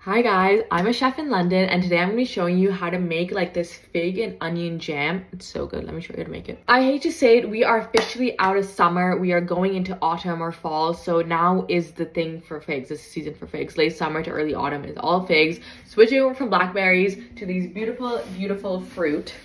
Hi guys, I'm a chef in London and today I'm going to be showing you how to make like this fig and onion jam. It's so good. Let me show you how to make it. I hate to say it, we are officially out of summer. We are going into autumn or fall. So now is the thing for figs. This is season for figs. Late summer to early autumn is all figs. Switching over from blackberries to these beautiful, beautiful fruit.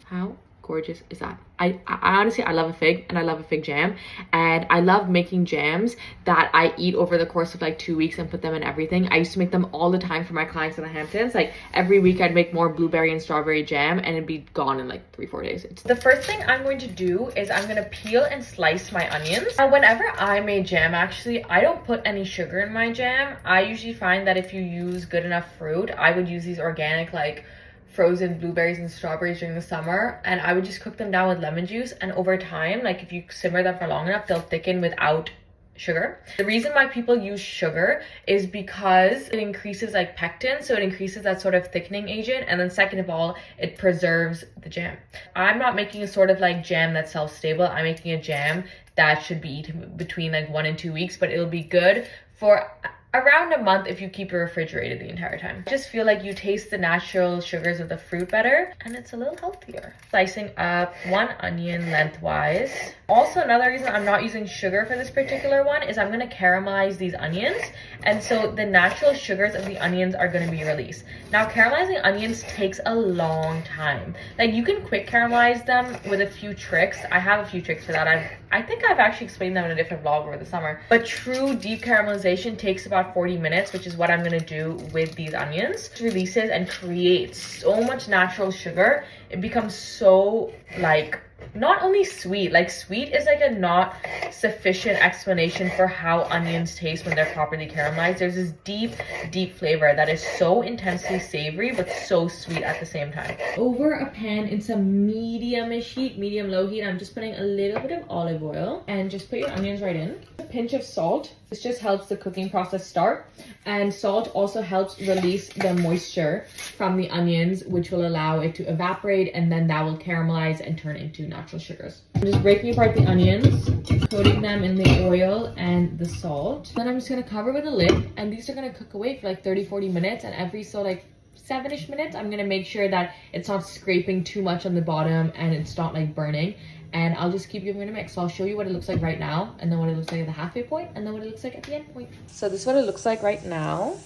How gorgeous is that? I honestly, I love a fig and I love a fig jam, and I love making jams that I eat over the course of like 2 weeks and put them in everything. I used to make them all the time for my clients in the Hamptons. Like every week I'd make more blueberry and strawberry jam and it'd be gone in like 3-4 days. The first thing I'm going to do is I'm going to peel and slice my onions. Whenever I make jam, actually, I don't put any sugar in my jam. I usually find that if you use good enough fruit, I would use these organic like frozen blueberries and strawberries during the summer, and I would just cook them down with lemon juice, and over time, like if you simmer them for long enough, they'll thicken without sugar. The reason why people use sugar is because it increases like pectin, so it increases that sort of thickening agent, and then second of all, it preserves the jam. I'm not making a sort of like jam that's shelf-stable. I'm making a jam that should be eaten between like 1 and 2 weeks, but it'll be good for around a month if you keep it refrigerated the entire time. I just feel like you taste the natural sugars of the fruit better and it's a little healthier. Slicing up 1 onion lengthwise. Also, another reason I'm not using sugar for this particular one is I'm going to caramelize these onions, and so the natural sugars of the onions are going to be released. Now, caramelizing onions takes a long time. Like, you can quick caramelize them with a few tricks. I have a few tricks for that. I think I've actually explained them in a different vlog over the summer. But true deep caramelization takes about 40 minutes, which is what I'm going to do with these onions. It releases and creates so much natural sugar. It becomes so like not only sweet, like sweet is like a not sufficient explanation for how onions taste when they're properly caramelized. There's this deep flavor that is so intensely savory but so sweet at the same time. Over a pan in some medium-ish heat, medium-low heat, I'm just putting a little bit of olive oil and just put your onions right in. A pinch of salt. This just helps the cooking process start, and salt also helps release the moisture from the onions, which will allow it to evaporate, and then that will caramelize and turn into natural sugars. I'm just breaking apart the onions, coating them in the oil and the salt. Then I'm just going to cover with a lid, and these are going to cook away for like 30-40 minutes, and every so like 7-ish minutes I'm going to make sure that it's not scraping too much on the bottom and it's not like burning. And I'll just keep giving it a mix. So I'll show you what it looks like right now, and then what it looks like at the halfway point, and then what it looks like at the end point. So this is what it looks like right now.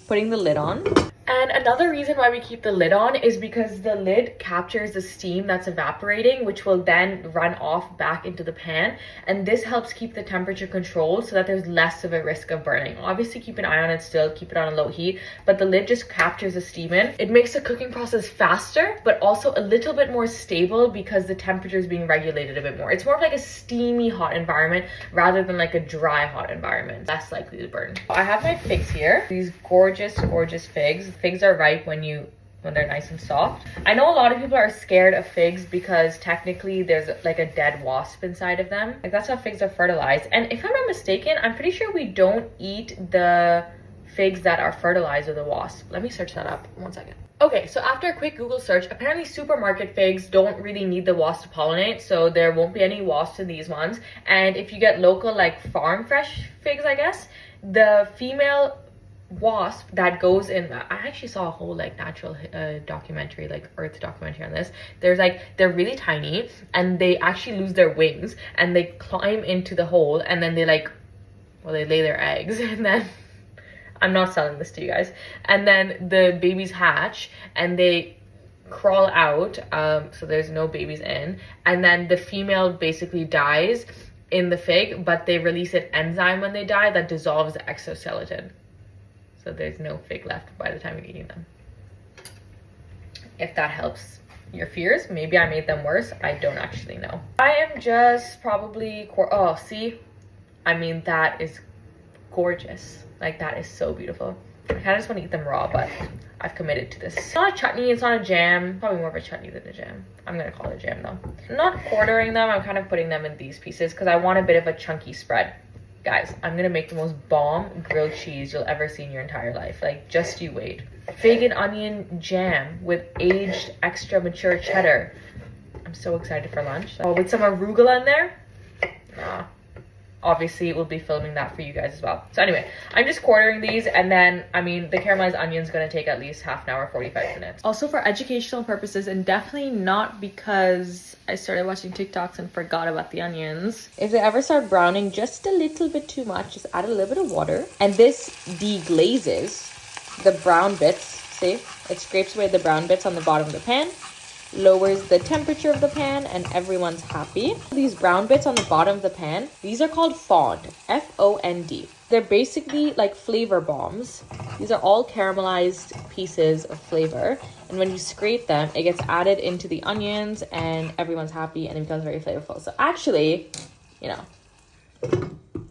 Putting the lid on. And another reason why we keep the lid on is because the lid captures the steam that's evaporating, which will then run off back into the pan. And this helps keep the temperature controlled so that there's less of a risk of burning. Obviously, keep an eye on it still, keep it on a low heat, but the lid just captures the steam in. It makes the cooking process faster, but also a little bit more stable because the temperature is being regulated a bit more. It's more of like a steamy hot environment rather than like a dry hot environment. Less likely to burn. I have my figs here. These gorgeous figs. Figs are ripe when they're nice and soft. I know a lot of people are scared of figs because technically there's like a dead wasp inside of them. Like that's how figs are fertilized. And if I'm not mistaken, I'm pretty sure we don't eat the figs that are fertilized with a wasp. Let me search that up. 1 second. Okay, so after a quick Google search, apparently supermarket figs don't really need the wasp to pollinate, so there won't be any wasps in these ones. And if you get local like farm fresh figs, I guess, the female wasp that goes in, I actually saw a whole like natural documentary, like earth documentary on this. There's like, they're really tiny and they actually lose their wings and they climb into the hole, and then they like, well, they lay their eggs, and then I'm not selling this to you guys, and then the babies hatch and they crawl out, so there's no babies in, and then the female basically dies in the fig, but they release an enzyme when they die that dissolves the exoskeleton. So there's no fig left by the time you're eating them. If that helps your fears, maybe I made them worse. I don't actually know. I am just probably, oh, see? I mean, that is gorgeous. Like, that is so beautiful. I kind of just want to eat them raw, but I've committed to this. It's not a chutney, it's not a jam. Probably more of a chutney than a jam. I'm going to call it a jam though. I'm not quartering them, I'm kind of putting them in these pieces because I want a bit of a chunky spread. Guys, I'm gonna make the most bomb grilled cheese you'll ever see in your entire life. Like, just you wait. Fig and onion jam with aged extra mature cheddar. I'm so excited for lunch. Oh, with some arugula in there. obviously we'll be filming that for you guys as well. So anyway, I'm just quartering these, and then I mean the caramelized onion is going to take at least half an hour, 45 minutes. Also for educational purposes, and definitely not because I started watching TikToks and forgot about the onions. If they ever start browning just a little bit too much, just add a little bit of water, and this deglazes the brown bits. See, it scrapes away the brown bits on the bottom of the pan, lowers the temperature of the pan, and everyone's happy. These brown bits on the bottom of the pan, these are called fond, F-O-N-D. They're basically like flavor bombs. These are all caramelized pieces of flavor, and when you scrape them, it gets added into the onions and everyone's happy and it becomes very flavorful. So actually, you know,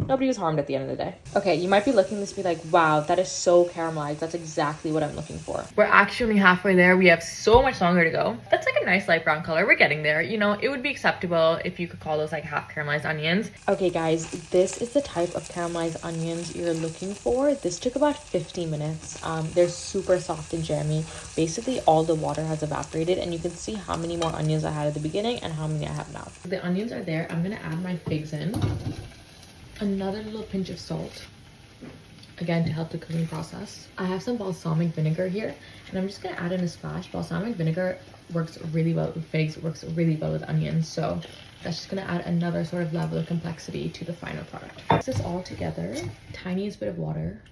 nobody was harmed at the end of the day. Okay, you might be looking at this and be like, wow, that is so caramelized. That's exactly what I'm looking for. We're actually only halfway there. We have so much longer to go. That's like a nice light brown color. We're getting there. You know, it would be acceptable if you could call those like half caramelized onions. Okay, guys, this is the type of caramelized onions you're looking for. This took about 50 minutes. They're super soft and jammy. Basically, all the water has evaporated, and you can see how many more onions I had at the beginning and how many I have now. The onions are there. I'm gonna add my figs in. Another little pinch of salt, again to help the cooking process. I have some balsamic vinegar here, and I'm just gonna add in a splash. Balsamic vinegar works really well with figs, works really well with onions, so that's just gonna add another sort of level of complexity to the final product. Mix this all together, tiniest bit of water.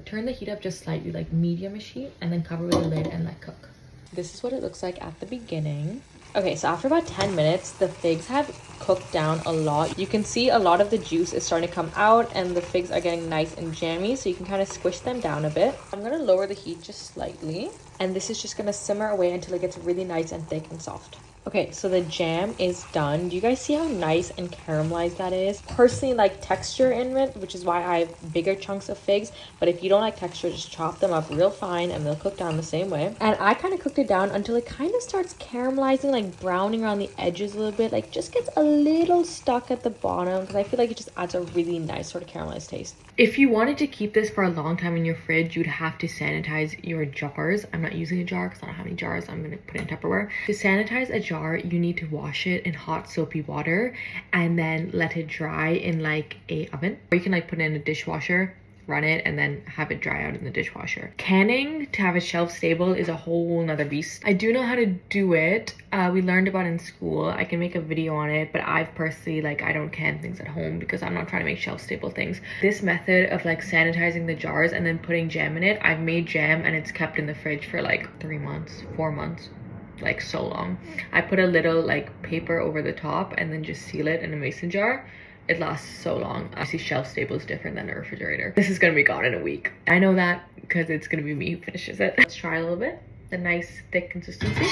Turn the heat up just slightly, like medium-ish heat, and then cover with a lid and let cook. This is what it looks like at the beginning. Okay, so after about 10 minutes, the figs have cooked down a lot. You can see a lot of the juice is starting to come out, and the figs are getting nice and jammy, so you can kind of squish them down a bit. I'm gonna lower the heat just slightly, and this is just gonna simmer away until it gets really nice and thick and soft. Okay, so the jam is done. Do you guys see how nice and caramelized that is? Personally, like texture in it, which is why I have bigger chunks of figs. But if you don't like texture, just chop them up real fine and they'll cook down the same way. And I kind of cooked it down until it kind of starts caramelizing, like browning around the edges a little bit. Like just gets a little stuck at the bottom, because I feel like it just adds a really nice sort of caramelized taste. If you wanted to keep this for a long time in your fridge, you'd have to sanitize your jars. I'm not using a jar because I don't have any jars. I'm going to put it in Tupperware. To sanitize a jar, you need to wash it in hot soapy water and then let it dry in like a oven. Or you can like put it in a dishwasher, run it, and then have it dry out in the dishwasher. Canning to have it shelf stable is a whole nother beast. I do know how to do it. We learned about it in school. I can make a video on it, but I've personally, like, I don't can things at home because I'm not trying to make shelf stable things. This method of like sanitizing the jars and then putting jam in it, I've made jam and it's kept in the fridge for like 3 months, 4 months. Like so long. I put a little like paper over the top and then just seal it in a mason jar. It lasts so long. Obviously shelf stable is different than a refrigerator. This is gonna be gone in a week. I know that because it's gonna be me who finishes it. Let's try a little bit. The nice thick consistency.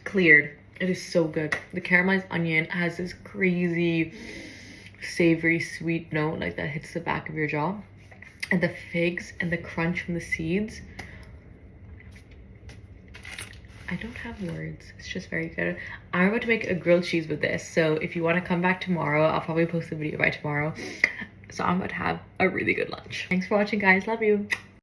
Cleared. It is so good. The caramelized onion has this crazy savory sweet note like that hits the back of your jaw. And the figs and the crunch from the seeds. I don't have words. It's just very good. I'm about to make a grilled cheese with this. So if you want to come back tomorrow, I'll probably post the video by tomorrow. So I'm about to have a really good lunch. Thanks for watching, guys. Love you.